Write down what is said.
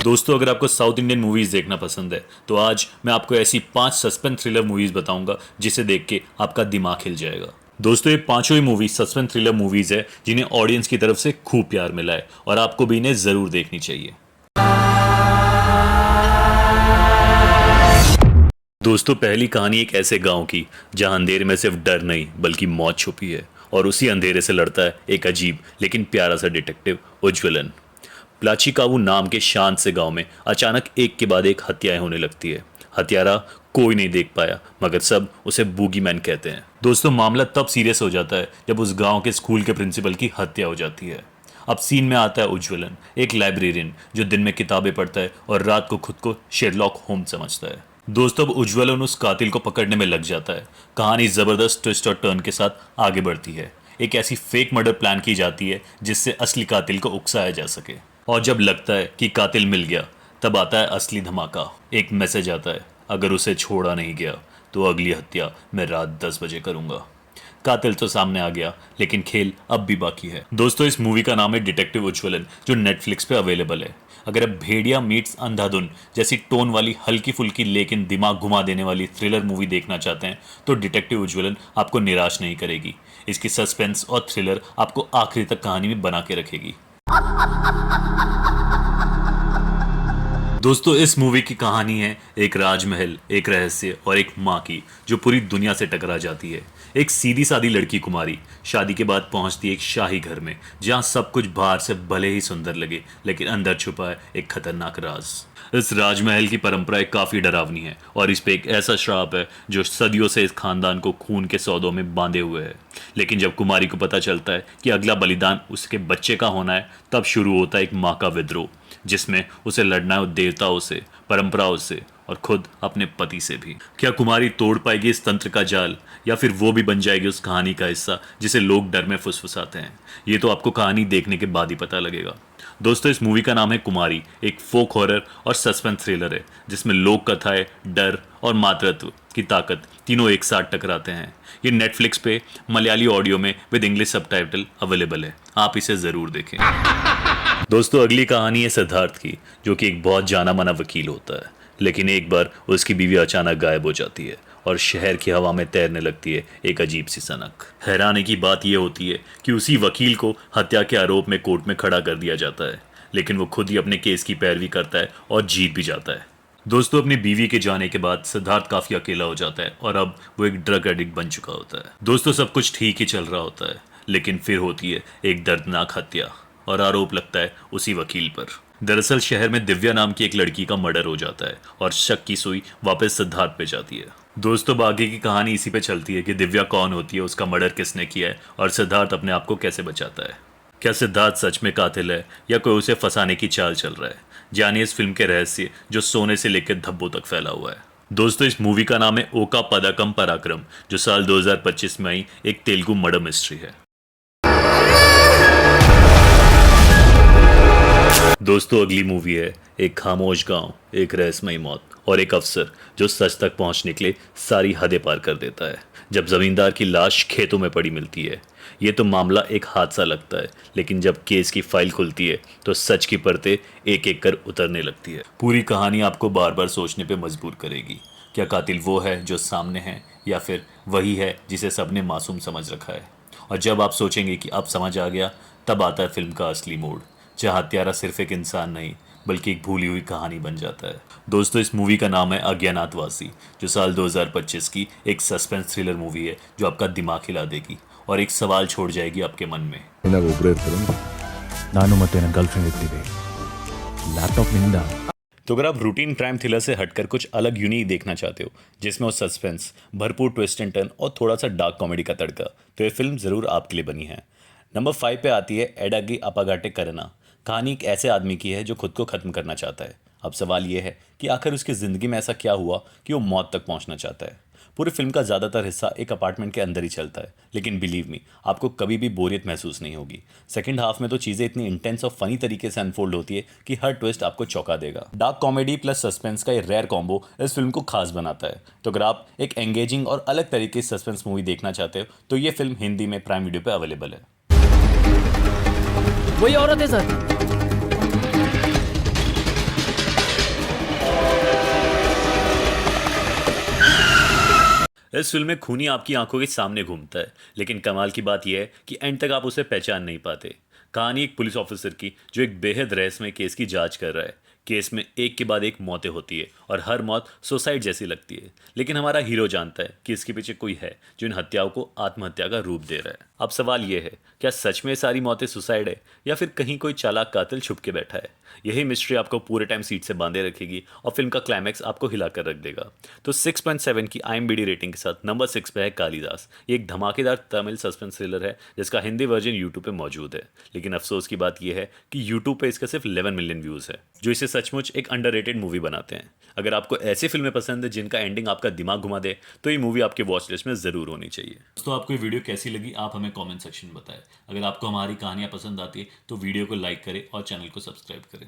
दोस्तों, अगर आपको साउथ इंडियन मूवीज़ देखना पसंद है तो आज मैं आपको ऐसी 5 सस्पेंस थ्रिलर मूवीज़ बताऊंगा जिसे देख के आपका दिमाग हिल जाएगा। दोस्तों, ये पांचों ही मूवी सस्पेंस थ्रिलर मूवीज़ है जिन्हें ऑडियंस की तरफ से खूब प्यार मिला है और आपको भी इन्हें ज़रूर देखनी चाहिए। दोस्तों, पहली कहानी एक ऐसे गांव की जहां अंधेरे में सिर्फ डर नहीं बल्कि मौत छुपी है और उसी अंधेरे से लड़ता है एक अजीब लेकिन प्यारा सा डिटेक्टिव उज्ज्वलन। प्लाचिकावू नाम के शांत से गांव में अचानक एक के बाद एक हत्याएं होने लगती है। हत्यारा कोई नहीं देख पाया मगर सब उसे बूगीमैन कहते हैं। दोस्तों, मामला तब सीरियस हो जाता है जब उस गांव के स्कूल के प्रिंसिपल की हत्या हो जाती है। अब सीन में आता है उज्ज्वलन, एक लाइब्रेरियन जो दिन में किताबें पढ़ता है और रात को खुद को शेरलॉक होम्स समझता है। दोस्तों, अब उज्ज्वलन उस कातिल को पकड़ने में लग जाता है। कहानी जबरदस्त ट्विस्ट और टर्न के साथ आगे बढ़ती है। एक ऐसी फेक मर्डर प्लान की जाती है जिससे असली कातिल को उकसाया जा सके और जब लगता है कि कातिल मिल गया तब आता है असली धमाका। एक मैसेज आता है, अगर उसे छोड़ा नहीं गया तो अगली हत्या मैं रात 10 बजे करूंगा। कातिल तो सामने आ गया लेकिन खेल अब भी बाकी है। दोस्तों, इस मूवी का नाम है डिटेक्टिव उज्ज्वलन जो नेटफ्लिक्स पे अवेलेबल है। अगर आप भेड़िया मीट्स अंधाधुन जैसी टोन वाली हल्की फुल्की लेकिन दिमाग घुमा देने वाली थ्रिलर मूवी देखना चाहते हैं तो डिटेक्टिव उज्ज्वलन आपको निराश नहीं करेगी। इसकी सस्पेंस और थ्रिलर आपको आखिरी तक कहानी में बना के रखेगी। दोस्तों, इस मूवी की कहानी है एक राजमहल, एक रहस्य और एक माँ की जो पूरी दुनिया से टकरा जाती है। एक सीधी सादी लड़की कुमारी शादी के बाद पहुंचती है एक शाही घर में जहां सब कुछ बाहर से भले ही सुंदर लगे लेकिन अंदर छुपा है एक खतरनाक राज। इस राजमहल की परंपरा काफी डरावनी है और इस पे एक ऐसा श्राप है जो सदियों से इस खानदान को खून के सौदों में बांधे हुए है। लेकिन जब कुमारी को पता चलता है कि अगला बलिदान उसके बच्चे का होना है तब शुरू होता है एक माँ का विद्रोह जिसमें उसे लड़ना है देवताओं से, परंपराओं से और खुद अपने पति से भी। क्या कुमारी तोड़ पाएगी इस तंत्र का जाल या फिर वो भी बन जाएगी उस कहानी का हिस्सा जिसे लोग डर में फुसफुसाते हैं? ये तो आपको कहानी देखने के बाद ही पता लगेगा। दोस्तों, इस मूवी का नाम है कुमारी, एक फोक हॉरर और सस्पेंस थ्रिलर है जिसमें लोक कथाएं, डर और मातृत्व की ताकत तीनों एक साथ टकराते हैं। ये नेटफ्लिक्स पे मलयाली ऑडियो में विद इंग्लिश सबटाइटल अवेलेबल है, आप इसे जरूर देखें। दोस्तों, अगली कहानी है सिद्धार्थ की जो कि एक बहुत जाना माना वकील होता है लेकिन एक बार उसकी बीवी अचानक गायब हो जाती है और शहर की हवा में तैरने लगती है एक अजीब सी सनक। हैरानी की बात यह होती है कि उसी वकील को हत्या के आरोप में कोर्ट में खड़ा कर दिया जाता है लेकिन वो खुद ही अपने केस की पैरवी करता है और जीत भी जाता है। दोस्तों, अपनी बीवी के जाने के बाद सिद्धार्थ काफी अकेला हो जाता है और अब वो एक ड्रग एडिक्ट बन चुका होता है। दोस्तों, सब कुछ ठीक ही चल रहा होता है लेकिन फिर होती है एक दर्दनाक हत्या और आरोप लगता है उसी वकील पर। दरअसल शहर में दिव्या नाम की एक लड़की का मर्डर हो जाता है और शक की सुई वापस सिद्धार्थ पे जाती है। दोस्तों, आगे की कहानी इसी पे चलती है कि दिव्या कौन होती है, उसका मर्डर किसने किया है और सिद्धार्थ अपने आप को कैसे बचाता है। क्या सिद्धार्थ सच में कातिल है या कोई उसे फंसाने की चाल चल रहा है? जानिए इस फिल्म के रहस्य जो सोने से लेकर धब्बों तक फैला हुआ है। दोस्तों, इस मूवी का नाम है ओका पदाकम पराक्रम जो साल 2025 में आई एक तेलुगु मर्डर मिस्ट्री है। दोस्तों, अगली मूवी है एक खामोश गांव, एक रहस्यमयी मौत और एक अफसर जो सच तक पहुंचने के लिए सारी हदें पार कर देता है। जब जमींदार की लाश खेतों में पड़ी मिलती है ये तो मामला एक हादसा लगता है लेकिन जब केस की फाइल खुलती है तो सच की परतें एक एक कर उतरने लगती है। पूरी कहानी आपको बार बार सोचने पे मजबूर करेगी, क्या कातिल वो है जो सामने है या फिर वही है जिसे सबने मासूम समझ रखा है? और जब आप सोचेंगे कि अब समझ आ गया तब आता है फिल्म का असली मोड़ जहाँ हत्यारा सिर्फ एक इंसान नहीं बल्कि एक भूली हुई कहानी बन जाता है। दोस्तों, इस मूवी का नाम है अज्ञातवासी जो साल 2025 की एक सस्पेंस थ्रिलर मूवी है जो आपका दिमाग हिला देगी और एक सवाल छोड़ जाएगी आपके मन में। तो अगर आप रूटीन क्राइम थ्रिलर से हटकर कुछ अलग यूनिक देखना चाहते हो जिसमें वो सस्पेंस, भरपूर ट्विस्ट एंड टर्न और थोड़ा सा डार्क कॉमेडी का तड़का, तो ये फिल्म ज़रूर आपके लिए बनी है। नंबर 5 पे आती है एडागी अपागाटे करना। कहानी एक ऐसे आदमी की है जो खुद को ख़त्म करना चाहता है। अब सवाल यह है कि आखिर उसकी ज़िंदगी में ऐसा क्या हुआ कि वो मौत तक पहुंचना चाहता है। पूरी फिल्म का ज़्यादातर हिस्सा एक अपार्टमेंट के अंदर ही चलता है, लेकिन बिलीव मी, आपको कभी भी बोरियत महसूस नहीं होगी। सेकंड हाफ में तो चीज़ें इतनी इंटेंस और फनी तरीके से अनफोल्ड होती है कि हर ट्विस्ट आपको चौंका देगा। डार्क कॉमेडी प्लस सस्पेंस का ये रेयर कॉम्बो इस फिल्म को खास बनाता है। तो अगर आप एक एंगेजिंग और अलग तरीके की सस्पेंस मूवी देखना चाहते हो तो ये फिल्म हिंदी में प्राइम वीडियो पे अवेलेबल है। वही औरत है सर। इस फिल्म में खूनी आपकी आंखों के सामने घूमता है, लेकिन कमाल की बात यह है कि एंड तक आप उसे पहचान नहीं पाते। कहानी एक पुलिस ऑफिसर की जो एक बेहद रहस्यमय केस की जांच कर रहा है। केस में एक के बाद एक मौतें होती है और हर मौत सुसाइड जैसी लगती है, लेकिन हमारा हीरो जानता है कि इसके पीछे कोई है जो इन हत्याओं को आत्महत्या का रूप दे रहा है। अब सवाल यह है, क्या सच में सारी मौतें सुसाइड है या फिर कहीं कोई चालाक कातिल छुप के बैठा है? यही मिस्ट्री आपको पूरे टाइम सीट से बांधे रखेगी और फिल्म का क्लाइमैक्स आपको हिलाकर रख देगा। तो 6.7 की IMDb रेटिंग के साथ नंबर 6 पे है कालिदास। ये एक धमाकेदार तमिल सस्पेंस थ्रिलर है जिसका हिंदी वर्जन यूट्यूब पे मौजूद है, लेकिन अफसोस की बात यह है कि यूट्यूब पे इसका सिर्फ 11 मिलियन व्यूज है, जो इसे सचमुच एक अंडररेटेड मूवी बनाते हैं। अगर आपको ऐसी फिल्में पसंद है जिनका एंडिंग आपका दिमाग घुमा दे तो ये मूवी आपके वॉच लिस्ट में जरूर होनी चाहिए। दोस्तों, आपको ये वीडियो कैसी लगी आप हमें कमेंट सेक्शन में बताएं। अगर आपको हमारी कहानियां पसंद आती है तो वीडियो को लाइक करें और चैनल को सब्सक्राइब करें।